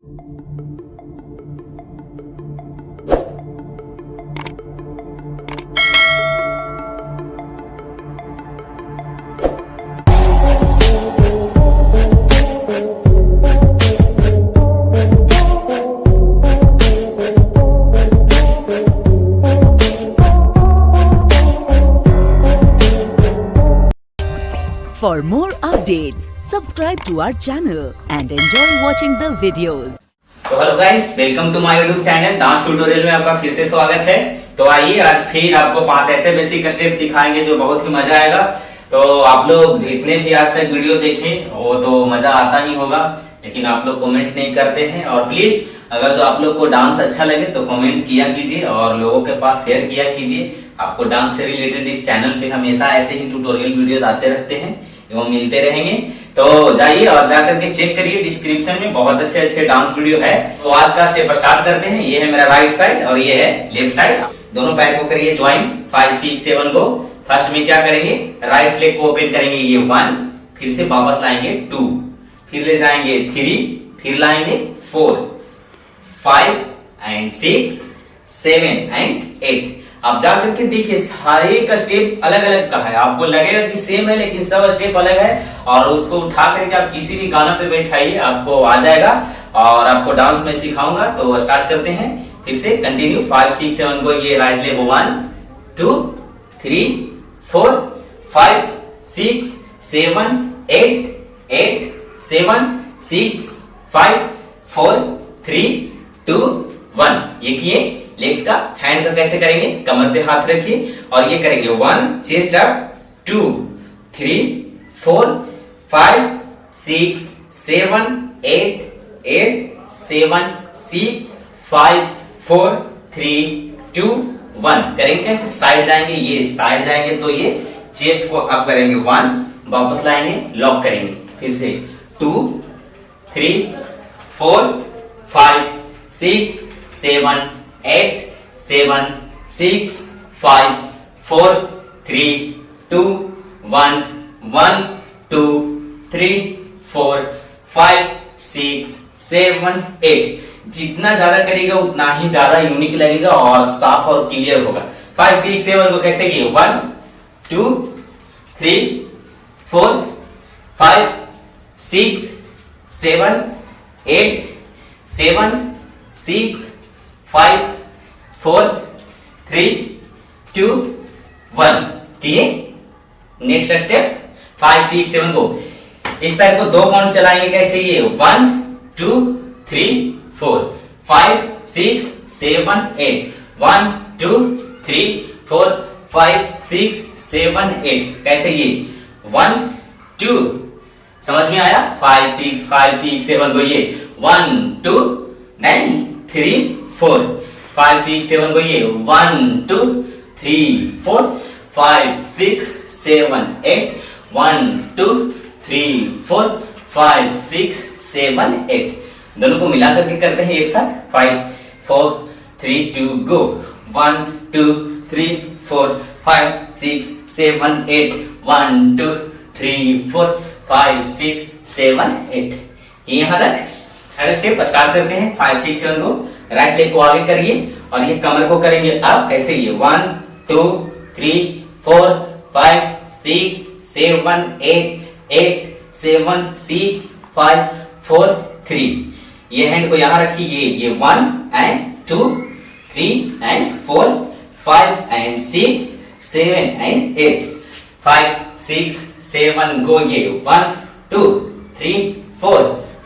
For more updates, subscribe to our channel and enjoy watching the videos. तो hello guys, welcome to my YouTube channel. Dance tutorial में आपका फिर से स्वागत है। तो आइए आज फिर आपको 5 ऐसे बेसिक स्टेप सिखाएंगे जो बहुत ही मजा आएगा। तो आप लोग जितने भी आज तक वीडियो देखे वो तो मजा आता ही होगा, लेकिन आप लोग कमेंट नहीं करते हैं। और प्लीज अगर जो आप लोग को डांस अच्छा लगे तो कमेंट किया कीजिए और लोगों के पास शेयर किया कीजिए। आपको डांस से रिलेटेड इस चैनल पे हमेशा ऐसे ही ट्यूटोरियल वीडियोस आते रहते हैं एवं मिलते रहेंगे। तो जाइए और जाकर के चेक करिए, डिस्क्रिप्शन में बहुत अच्छे अच्छे डांस वीडियो है। तो आज का स्टेप स्टार्ट करते हैं। ये है मेरा राइट साइड और ये है लेफ्ट साइड। दोनों पैर को करिए ज्वाइन 5 6 7 को। फर्स्ट में क्या करेंगे, राइट लेग को ओपन करेंगे, ये 1, फिर से वापस लाएंगे 2, फिर ले जाएंगे 3, फिर लाएंगे 4 5 एंड 6 7 एंड 8। आप जाकर के देखिए सारे का स्टेप अलग अलग का है। आपको लगेगा कि सेम है लेकिन सब स्टेप अलग है। और उसको उठा करके आप किसी भी गाना पे बैठाइए, आपको आ जाएगा। और आपको डांस में सिखाऊंगा। तो स्टार्ट करते हैं फिर से कंटिन्यू 5 6 7 को। ये राइट लेग 1 2 3 4 5 6 7 8 8 7 6 5 4 3 2 1। ये किए। लेग्स का हैंड का कैसे करेंगे, कमर पे हाथ रखिए और ये करेंगे 1 चेस्ट अप 2 3 4 5 6 7 8 8 7 6 5 4 3 2 1। करेंगे कैसे, साइड जाएंगे, ये साइड जाएंगे तो ये चेस्ट को अप करेंगे 1, वापस लाएंगे, लॉक करेंगे, फिर से 2 3 4 5 6 7 8 7 6 5 4 3 2 1 1 2 3 4 5 6 7 8। जितना ज्यादा करेगा उतना ही ज्यादा यूनिक लगेगा और साफ और क्लियर होगा। 5 6 7 को कैसे किए, 1 2 3 4 5 6 7 8 7 6 5 4 3 2 1। किए। नेक्स्ट स्टेप 5 6 7 को इस पैर को 2 काउंट चलाएंगे कैसे, ये 1 2 3 4 5 6 7 8 1 2 3 4 5 6 7 8। कैसे, ये 1 2। समझ में आया। 5 6 7 को ये 1 2 9 3 4 5 6 7 को ये 1 2 3 4 5 6 7 8 1 2 3 4 5 6 7 8। दोनों को मिला करके करते हैं एक साथ। 5 4 3 2 गो। 1 2 3 4 5 6 7 8 1 2 3 4 5 6 7 8। यहाँ तक हर स्टेप स्टार्ट करते हैं। 5 6 7 को राइट लेग को आगे करिए और ये कमर को करेंगे अप कैसे, ये 1 2 3 4 5 6 7 8 8 7 6 5 4 3। ये हैंड को यहाँ रखिए, ये 1 एंड 2 3 एंड 4 5 एंड 6 7 एंड 8 5 6 7 गो। ये 1 2 3 4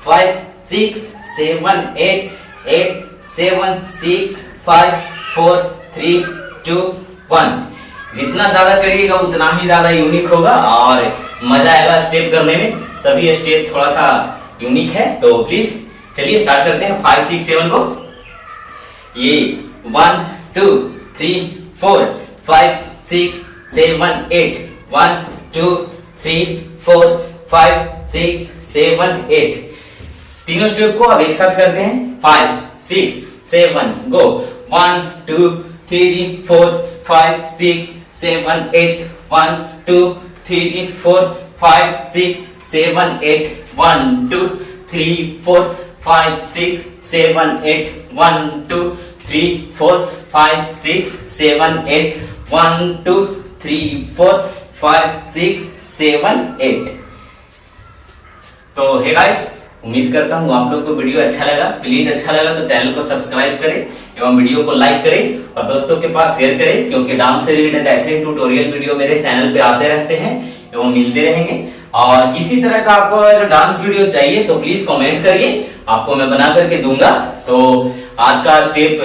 5 6 7 8 8 7 6 5 4 3 2 1। जितना ज्यादा करिएगा उतना ही ज्यादा यूनिक होगा और मजा आएगा स्टेप करने में। सभी स्टेप थोड़ा सा यूनिक है। तो प्लीज चलिए स्टार्ट करते हैं 5 6 7 को। ये 1 2 3 4 5 6 7 8 1 2 3 4 5 6 7 8। तीनों स्टेप को अब एक साथ करते हैं। 5 6 7 गो। 1 2 3 4 5 6 7 8 1 2 3 4 5 6 7 8 1 2 3 4 5 6 7 8 1 2 3 4 5 6 7 8 1 2 3 4 5 6 7 8। तो हे गाइस, उम्मीद करता हूँ आप लोग को वीडियो अच्छा लगा। प्लीज अच्छा लगा तो चैनल को सब्सक्राइब करें एवं वीडियो को लाइक करें और दोस्तों के पास शेयर करें, क्योंकि डांस से रिलेटेड ऐसे ट्यूटोरियल वीडियो मेरे चैनल पे आते रहते हैं एवं मिलते रहेंगे। और इसी तरह का आपको अगर डांस वीडियो चाहिए तो प्लीज कमेंट करिए, आपको मैं बना करके दूंगा। तो आज का स्टेप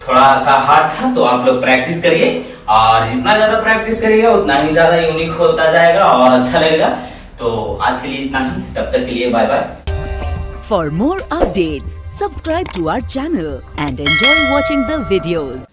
थोड़ा सा हार्ड था, तो आप लोग प्रैक्टिस करिए और जितना ज्यादा प्रैक्टिस करिएगा उतना ही ज्यादा यूनिक होता जाएगा और अच्छा लगेगा। तो आज के लिए इतना ही, तब तक के लिए bye bye. For more updates, subscribe to our channel and enjoy watching the videos.